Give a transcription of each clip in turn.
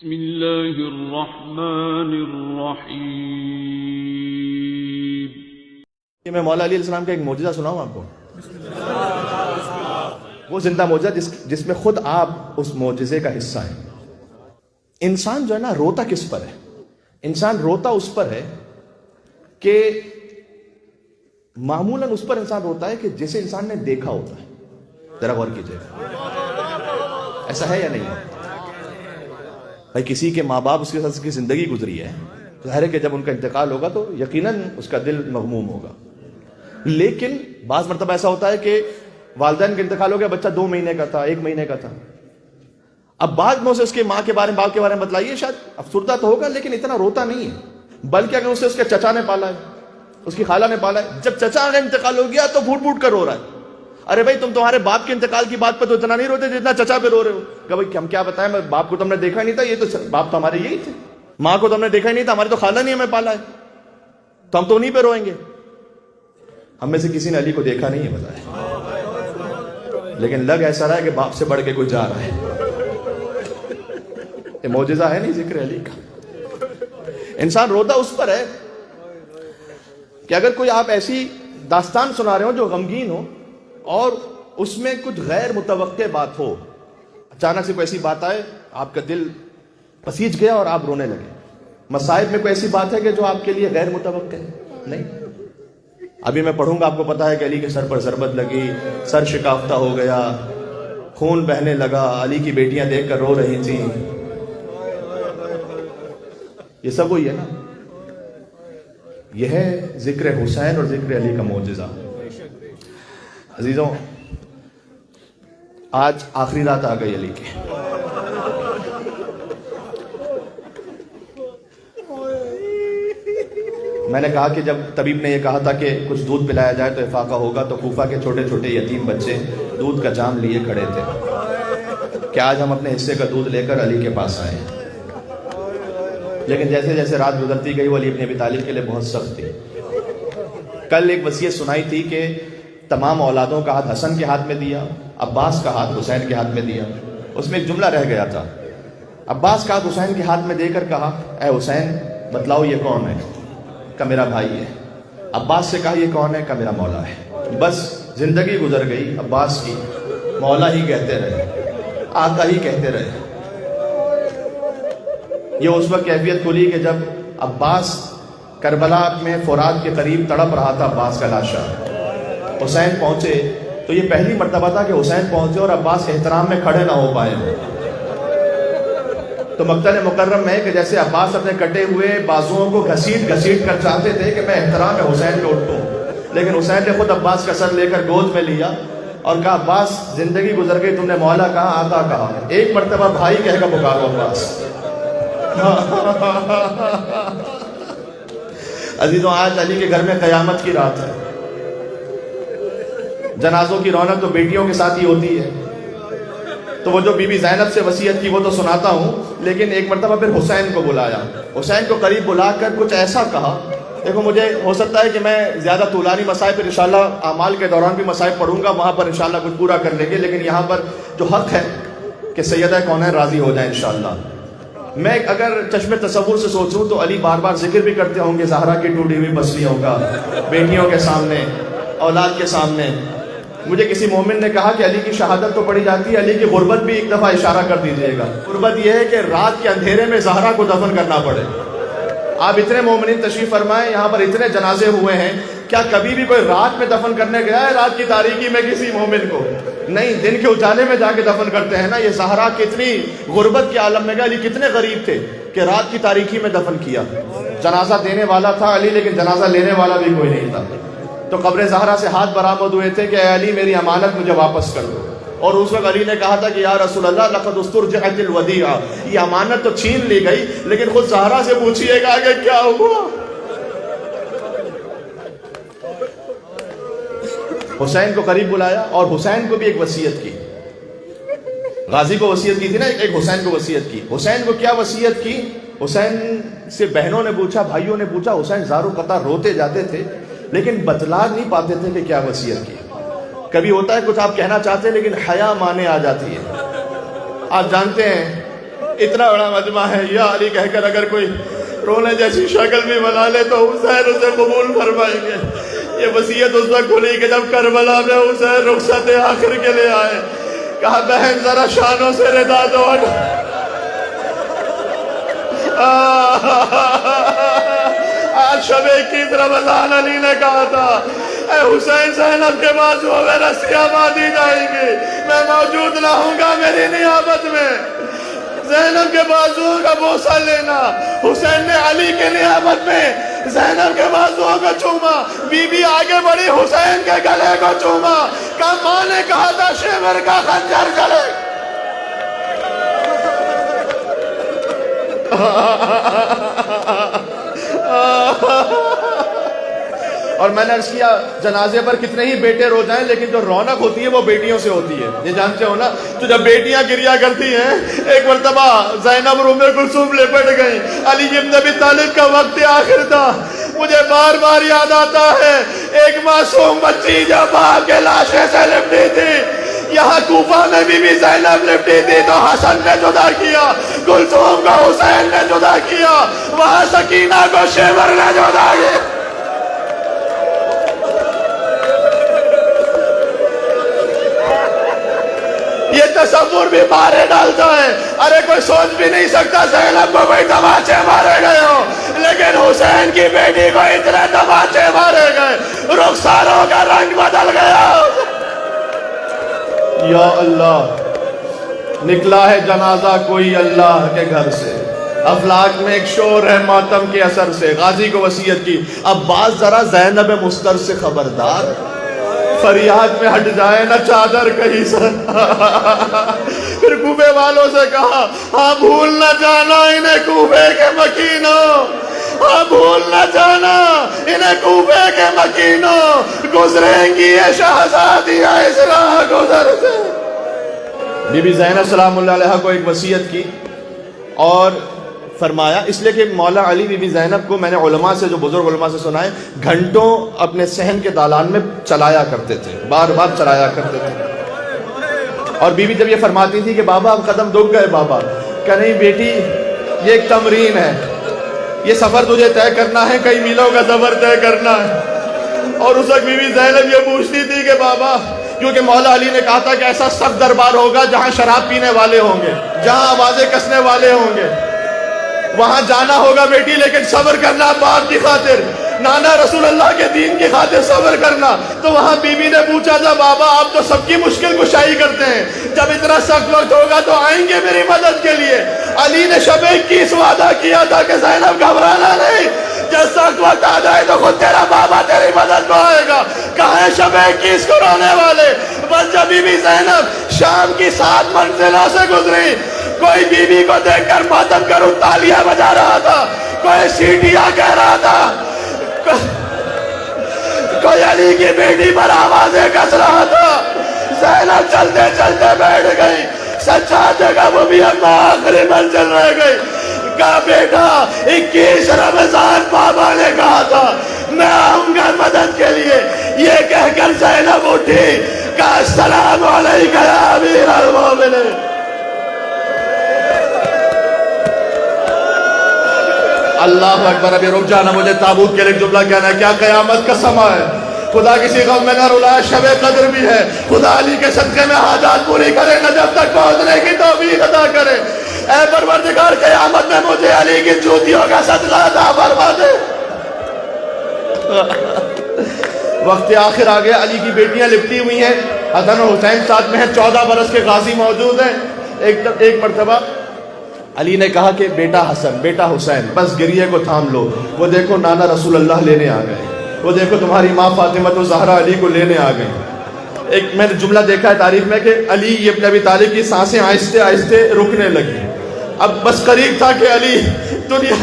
بسم اللہ الرحمن الرحیم۔ میں مولا علی علیہ السلام کا ایک معجزہ سناؤں آپ کو، وہ زندہ معجزہ جس میں خود آپ اس معجزے کا حصہ ہیں۔ انسان جو ہے نا روتا کس پر ہے؟ انسان روتا اس پر ہے کہ معمولاً اس پر انسان روتا ہے کہ جسے انسان نے دیکھا ہوتا ہے۔ ذرا غور کیجئے، ایسا ہے یا نہیں ہے؟ بھائی کسی کے ماں باپ اس کے ساتھ کی زندگی گزری ہے، ظاہر ہے کہ جب ان کا انتقال ہوگا تو یقیناً اس کا دل مغموم ہوگا۔ لیکن بعض مرتبہ ایسا ہوتا ہے کہ والدین کا انتقال ہو گیا، بچہ 2 مہینے کا تھا، 1 مہینے کا تھا، اب بعد میں اسے اس کے ماں کے بارے میں باپ کے بارے میں بتلائیے، شاید افسردہ تو ہوگا لیکن اتنا روتا نہیں ہے، بلکہ اگر اسے اس کے چچا نے پالا ہے، اس کی خالہ نے پالا ہے، جب چچا کا انتقال ہو گیا تو پھوٹ پھوٹ کر رو رہا ہے۔ ارے بھائی تمہارے باپ کے انتقال کی بات پہ تو اتنا نہیں روتے جتنا چچا پہ رو رہے ہو کہ بھائی ہم کیا بتائیں، باپ کو تو ہم نے دیکھا نہیں تھا، یہ تو باپ تو ہمارے یہی تھے، ماں کو تو ہم نے دیکھا ہی نہیں تھا، ہماری تو خالہ نہیں ہمیں پالا ہے، تو ہم تو انہیں پہ روئیں گے۔ ہم میں سے کسی نے علی کو دیکھا نہیں ہے بتایا، لیکن لگ ایسا رہا ہے کہ باپ سے بڑھ کے کوئی جا رہا ہے۔ یہ معجزہ ہے نہیں ذکر علی کا۔ انسان روتا اس پر ہے کہ اگر کوئی آپ ایسی داستان سنا رہے ہو جو غمگین ہو اور اس میں کچھ غیر متوقع بات ہو، اچانک سے کوئی ایسی بات آئے، آپ کا دل پسیج گیا اور آپ رونے لگے۔ مصائب میں کوئی ایسی بات ہے کہ جو آپ کے لیے غیر متوقع ہے؟ نہیں۔ ابھی میں پڑھوں گا، آپ کو پتا ہے کہ علی کے سر پر ضربت لگی، سر شکافتہ ہو گیا، خون بہنے لگا، علی کی بیٹیاں دیکھ کر رو رہی تھیں، یہ سب وہی ہے نا۔ یہ ہے ذکر حسین اور ذکر علی کا معجزہ۔ عزیزوں، آج آخری رات آ گئی علی کی۔ میں نے کہا کہ جب طبیب نے یہ کہا تھا کہ کچھ دودھ پلایا جائے تو افاقہ ہوگا، تو کوفہ کے چھوٹے چھوٹے یتیم بچے دودھ کا جام لیے کھڑے تھے کہ آج ہم اپنے حصے کا دودھ لے کر علی کے پاس آئے ہیں۔ لیکن جیسے جیسے رات گزرتی گئی وہ علی ابن ابی طالب کے لیے بہت سخت تھی۔ کل ایک وصیت سنائی تھی کہ تمام اولادوں کا ہاتھ حسن کے ہاتھ میں دیا، عباس کا ہاتھ حسین کے ہاتھ میں دیا۔ اس میں ایک جملہ رہ گیا تھا، عباس کا ہاتھ حسین کے ہاتھ میں دے کر کہا، اے حسین بتلاؤ یہ کون ہے؟ کہ میرا بھائی ہے۔ عباس سے کہا یہ کون ہے؟ کہ میرا مولا ہے۔ بس زندگی گزر گئی عباس کی، مولا ہی کہتے رہے، آقا ہی کہتے رہے۔ یہ اس وقت کیفیت کھلی کہ جب عباس کربلا میں فرات کے قریب تڑپ رہا تھا، عباس کا لاشا، حسین پہنچے تو یہ پہلی مرتبہ تھا کہ حسین پہنچے اور عباس احترام میں کھڑے نہ ہو پائے۔ تو مقتل مکرم میں کہ جیسے عباس اپنے کٹے ہوئے بازوؤں کو گھسیٹ گھسیٹ کر چاہتے تھے کہ میں احترام میں حسین پہ اٹھوں، لیکن حسین نے خود عباس کا سر لے کر گود میں لیا اور کہا عباس زندگی گزر گئی، تم نے مولا کہا، آقا کہا، ایک مرتبہ بھائی کہہ کر پکارو عباس۔ عزیزوں، آج علی کے گھر میں قیامت کی رات ہے۔ جنازوں کی رونق تو بیٹیوں کے ساتھ ہی ہوتی ہے، تو وہ جو بی بی زینب سے وصیت کی وہ تو سناتا ہوں، لیکن ایک مرتبہ پھر حسین کو بلایا، حسین کو قریب بلا کر کچھ ایسا کہا۔ دیکھو مجھے ہو سکتا ہے کہ میں زیادہ طولانی مسائب پر انشاءاللہ اعمال کے دوران بھی مسائب پڑھوں گا، وہاں پر انشاءاللہ کچھ پورا کر لیں گے، لیکن یہاں پر جو حق ہے کہ سیدہ کونین راضی ہو جائیں انشاءاللہ۔ میں اگر چشم تصور سے سوچوں تو علی بار بار ذکر بھی کرتے ہوں گے زہرا کی ٹوٹی ہوئی پسلیوں کا، بیٹیوں کے سامنے، اولاد کے سامنے۔ مجھے کسی مومن نے کہا کہ علی کی شہادت تو پڑھی جاتی ہے، علی کی غربت بھی ایک دفعہ اشارہ کر دیجئے گا۔ غربت یہ ہے کہ رات کے اندھیرے میں زہرا کو دفن کرنا پڑے۔ آپ اتنے مومنین تشریف فرمائیں، یہاں پر اتنے جنازے ہوئے ہیں، کیا کبھی بھی کوئی رات میں دفن کرنے گیا ہے رات کی تاریکی میں کسی مومن کو؟ نہیں، دن کے اجالے میں جا کے دفن کرتے ہیں نا۔ یہ زہرا کتنی غربت کے عالم میں گیا، علی کتنے غریب تھے کہ رات کی تاریکی میں دفن کیا۔ جنازہ دینے والا تھا علی، لیکن جنازہ لینے والا بھی کوئی نہیں تھا۔ تو قبر زہرا سے ہاتھ برآمد ہوئے تھے کہ اے علی میری امانت مجھے واپس کر دو، اور اس وقت علی نے کہا تھا کہ یا رسول اللہ لقد استرجعت الودیعہ، یہ امانت تو چھین لی گئی، لیکن خود زہرا سے پوچھئے گا کہ کیا ہوا۔ حسین کو قریب بلایا اور حسین کو بھی ایک وصیت کی۔ غازی کو وصیت کی تھی نا، ایک حسین کو وصیت کی۔ حسین کو کیا وصیت کی؟ حسین سے بہنوں نے پوچھا، بھائیوں نے پوچھا، حسین زارو قطع روتے جاتے تھے لیکن بتلا نہیں پاتے تھے کہ کیا وصیت کی۔ کبھی ہوتا ہے کچھ آپ کہنا چاہتے ہیں لیکن حیا مانے آ جاتی ہے۔ آپ جانتے ہیں اتنا بڑا مجمع ہے، یا علی کہہ کر اگر کوئی رونے جیسی شکل بھی بنا لے تو حسین اسے قبول فرمائیں گے۔ یہ وصیت اس وقت کھلی کہ جب کربلا میں حسین رخصت آخر کے لیے آئے، کہا بہن ذرا شانوں سے ردا دو۔ آج شب 21 رمضان علی نے کہا تھا اے حسین زینب کے بازوؤں میں رسیاں باندھی جائیں گی، میں موجود نہ ہوں گا میری نیابت میں، زینب کے بازوؤں کا بوسہ لینا۔ حسین نے علی کے نیابت میں زینب کے بازوؤں کو چوما، بی بی آگے بڑھی حسین کے گلے کو چوما، کہ ماں نے کہا تھا شیور کا خنجر چلے۔ اور میں نے عرض کیا جنازے پر کتنے ہی بیٹے رو جائیں لیکن جو رونق ہوتی ہے وہ بیٹیوں سے ہوتی ہے، یہ جانتے ہو نا؟ تو جب بیٹیاں گریا کرتی ہیں، ایک مرتبہ زینب اور ام کلثوم لپٹ گئیں، علی بن ابی طالب کا وقت آخر تھا، مجھے بار بار یاد آتا ہے ایک معصوم بچی جب باپ کے لاشے سے لپٹی تھی، یہاں کوفہ میں بھی زینب لپٹی تھی تو حسن نے جدا کیا، کلثوم کو حسین نے جدا کیا، وہاں سکینہ کو شیور نے جدا کیا۔ یہ تصور بھی مارے ڈالتا ہے، ارے کوئی سوچ بھی نہیں سکتا زینب کو کوئی تماچے مارے گئے ہو، لیکن حسین کی بیٹی کو اتنے تماچے مارے گئے رخساروں کا رنگ بدل گیا۔ یا اللہ، نکلا ہے جنازہ کوئی اللہ کے گھر سے، افلاک میں ایک شور ہے ماتم کے اثر سے، غازی کو وصیت کی اب باز ذرا زینب مستر سے خبردار، فریاد میں ہٹ جائے نہ چادر کہیں سے۔ پھر کوفے والوں سے کہا ہاں بھول نہ جانا انہیں کوفے کے مکینوں، ہاں بھول نہ جانا انہیں کوفے کے مکینوں، گزریں گی یہ شہزادیاں اس راہ گزر سے۔ بی بی زینب سلام اللہ علیہ کو ایک وصیت کی اور فرمایا، اس لیے کہ مولا علی بی بی زینب کو میں نے علماء سے، جو بزرگ علماء سے سنا ہے، گھنٹوں اپنے صحن کے دالان میں چلایا کرتے تھے، بار بار چلایا کرتے تھے۔ اور بی بی جب یہ فرماتی تھی کہ بابا اب قدم دکھ گئے بابا، کہ نہیں بیٹی یہ ایک تمرین ہے، یہ سفر تجھے طے کرنا ہے، کئی میلوں کا سفر طے کرنا ہے۔ اور اس وقت بی بی زینب یہ پوچھتی تھی کہ بابا، کیونکہ مولا علی نے کہا تھا کہ ایسا سخت دربار ہوگا جہاں شراب پینے والے ہوں گے، جہاں آوازیں کسنے والے ہوں گے، وہاں جانا ہوگا بیٹی، لیکن صبر کرنا باپ کی خاطر، نانا رسول اللہ کے دین کی خاطر صبر کرنا۔ تو وہاں بی بی نے پوچھا تھا بابا آپ تو سب کی مشکل کشائی کرتے ہیں، جب اتنا سخت وقت ہوگا تو آئیں گے میری مدد کے لیے؟ علی نے شب 21 وعدہ کیا تھا کہ زینب گھبرانا نہیں، جب سخت وقت آ جائے تو خود تیرا بابا تیری مدد کو آئے گا۔ کہاں ہے شب 21 کو رونے والے؟ بس جب بی بی زینب شام کی 7 منزلوں سے گزری، کوئی بی بی کو دیکھ کر ماتم کروں تالیاں بجا رہا تھا، کوئی سیٹیاں کہہ رہا تھا، کوئی علی کی بیٹی پر آوازیں کس رہا تھا۔ زینب چلتے چلتے بیٹھ گئی، سجادے کا وہ بھی اما آخری منزل رہ گئی۔ کہا بیٹا 21 رمضان بابا نے کہا تھا میں آؤں گا مدد کے لیے، یہ کہہ کر زینب اٹھی، کہا السلام علیکم یا امیر المومنین۔ اللہ اکبر، ابھی رک جانا، مجھے تابوت کے لیے جملہ کہنا ہے، کیا قیامت کا سما ہے، خدا کسی غم میں نہ رلایا، شب قدر بھی ہے، خدا علی کے صدقے میں حاجات پوری کرے، نجف تک پہنچنے کی توفیق عطا کرے۔ اے پروردگار قیامت میں مجھے علی کی جوتیوں کا صدقہ عطا فرما دے۔ وقت آخر آ گیا، علی کی بیٹیاں لپٹی ہوئی ہیں، حسن اور حسین ساتھ میں ہیں، 14 برس کے غازی موجود ہیں۔ ایک مرتبہ علی نے کہا کہ بیٹا حسن، بیٹا حسین، بس گریے کو تھام لو، وہ دیکھو نانا رسول اللہ لینے آ گئے، وہ دیکھو تمہاری ماں فاطمہ تو زہرا علی کو لینے آ گئی۔ ایک میں نے جملہ دیکھا ہے تاریخ میں کہ علی ابن ابی طالب کی سانسیں آہستہ آہستہ رکنے لگی، اب بس قریب تھا کہ علی دنیا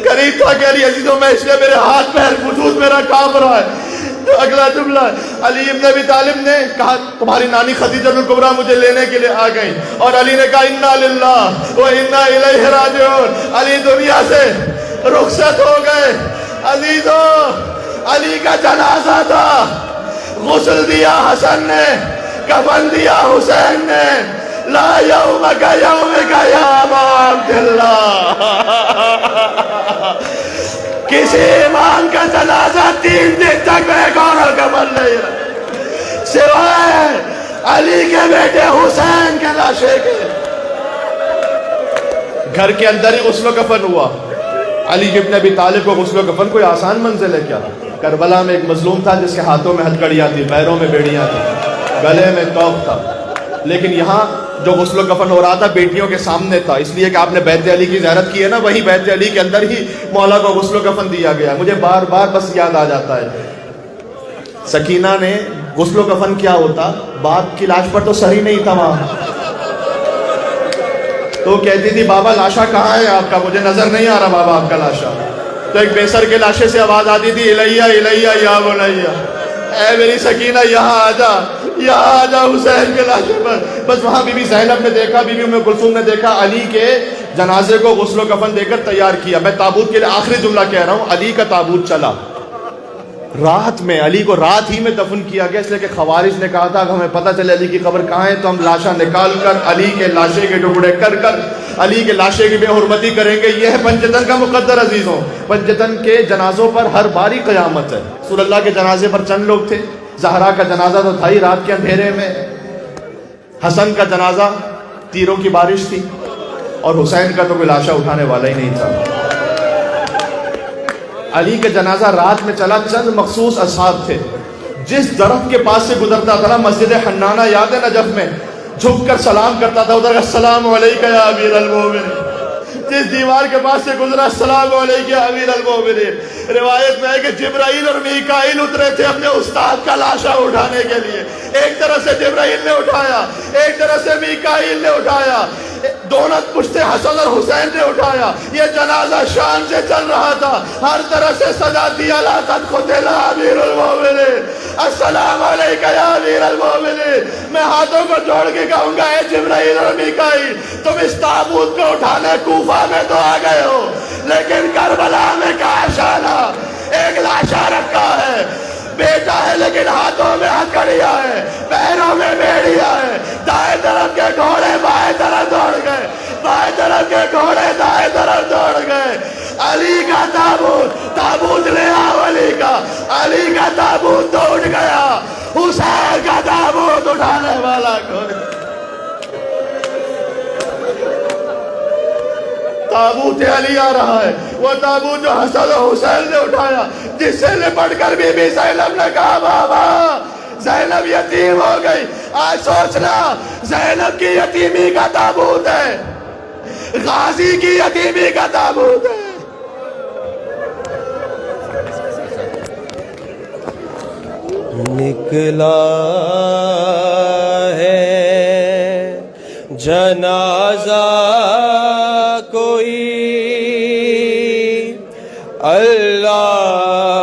قریب تھا کہ علی عزیزوں میں اس لیے میرے ہاتھ پیر وجود میرا کانپ رہا ہے۔ تو اگلا جملہ علی ابن ابی طالب نے کہا تمہاری نانی خدیجہ الکبریٰ مجھے لینے کے لیے آ گئی، اور علی نے کہا انا للہ و انا الیہ راجعون، علی دنیا سے رخصت ہو گئے۔ عزیزوں علی کا جنازہ تھا، غسل دیا حسن نے، کفن دیا حسین نے، لا یوم کا یوم کا یا ابا عبداللہ. کسی امام کا جنازہ 3 دن تک ایک اور کفن نہیں رہا سوائے علی کے بیٹے حسین کے لاشے کے. گھر کے اندر ہی غسل و کفن ہوا. علی ابن ابی طالب کو غسل و کفن کوئی آسان منزل ہے کیا؟ کربلا میں ایک مظلوم تھا جس کے ہاتھوں میں ہتھکڑیاں تھی، پیروں میں بیڑیاں تھیں، گلے میں توق تھا، لیکن یہاں جو غسل و کفن ہو رہا تھا بیٹیوں کے سامنے تھا، اس لیے کہ آپ نے بیت علی کی زیارت کی ہے نا، وہی بیت علی کے اندر ہی مولا کو غسل و کفن دیا گیا. مجھے بار بار بس یاد آ جاتا ہے سکینہ نے غسل و کفن کیا ہوتا، باپ کی لاش پر تو سر ہی نہیں تھا وہاں، تو وہ کہتی تھی بابا لاشا کہاں ہے آپ کا، مجھے نظر نہیں آ رہا بابا آپ کا لاشا. تو ایک بے سر کے لاشے سے آواز آتی تھی الیہ الیہ یا بنیہ، اے میری سکینہ یہاں آجا، یہاں آجا حسین کے لاشے پر. بس وہاں بی بی زینب نے دیکھا، بی بی ام کلثوم نے دیکھا، علی کے جنازے کو غسل و کفن دے کر تیار کیا. میں تابوت کے لیے آخری جملہ کہہ رہا ہوں، علی کا تابوت چلا رات میں، علی کو رات ہی میں دفن کیا گیا، اس لیے کہ خوارج نے کہا تھا کہ ہمیں پتہ چلے علی کی قبر کہاں ہے تو ہم لاشا نکال کر علی کے لاشے کے ٹکڑے کر کر علی کے لاشے کی بے حرمتی کریں گے. یہ ہے پنجتن کا مقدر عزیزوں. پنجتن کے جنازوں پر ہر باری قیامت ہے. رسول اللہ کے جنازے پر چند لوگ تھے، زہرا کا جنازہ تو تھا ہی رات کے اندھیرے میں، حسن کا جنازہ تیروں کی بارش تھی، اور حسین کا تو کوئی لاشا اٹھانے والا ہی نہیں تھا. علی کا جنازہ رات میں چلا، چند مخصوص اصحاب تھے. جس درخت کے پاس سے گزرتا تھا نا، مسجد حنانہ یاد ہے نجف میں، جھک کر سلام کرتا تھا ادھر، السلام علیکہ یا امیر المومنین. جس دیوار کے پاس سے گزرا، السلام علیکہ یا امیر المومنین. روایت میں ہے کہ جبرائیل اور میکائیل اترے تھے اپنے استاد کا لاشا اٹھانے کے لیے. ایک طرف سے جبرائیل نے اٹھایا، ایک طرف سے میکائیل نے اٹھایا، دونوں پشتے حسن اور حسین نے اٹھایا. یہ جنازہ شان سے چل رہا تھا، ہر طرح سے سزا دیا، لا قد قتل امیر المومنین، السلام علیکہ یا امیر المومنین. میں ہاتھوں کو جوڑ کے کہوں گا، اے جبرائیل اور میکائیل، تم اس تابوت کو اٹھانے کوفہ میں تو آ گئے ہو، لیکن کربلا میں کاش آنا. ایک لاشا رکھا ہے، بیٹا ہے لیکن ہاتھوں میں ہتھکڑیاں ہے، پیروں میں بیڑیاں ہے. دائیں طرف کے گھوڑے بائیں طرف دوڑ گئے، بائیں طرف کے گھوڑے دائیں طرف دوڑ گئے. علی کا تابوت، تابوت لے آؤ علی کا. علی کا تابوت تو اٹھ گیا، حسین کا تابوت اٹھانے والا کون؟ تابوت علی آ رہا ہے، وہ تابوت جو حسن و حسین نے اٹھایا، جس سے لپٹ کر بی بی زینب نے کہا بابا زینب یتیم ہو گئی. آج سوچنا، زینب کی یتیمی کا تابوت ہے، غازی کی یتیمی کا تابوت ہے. نکلا ہے جنازہ کوئی اللہ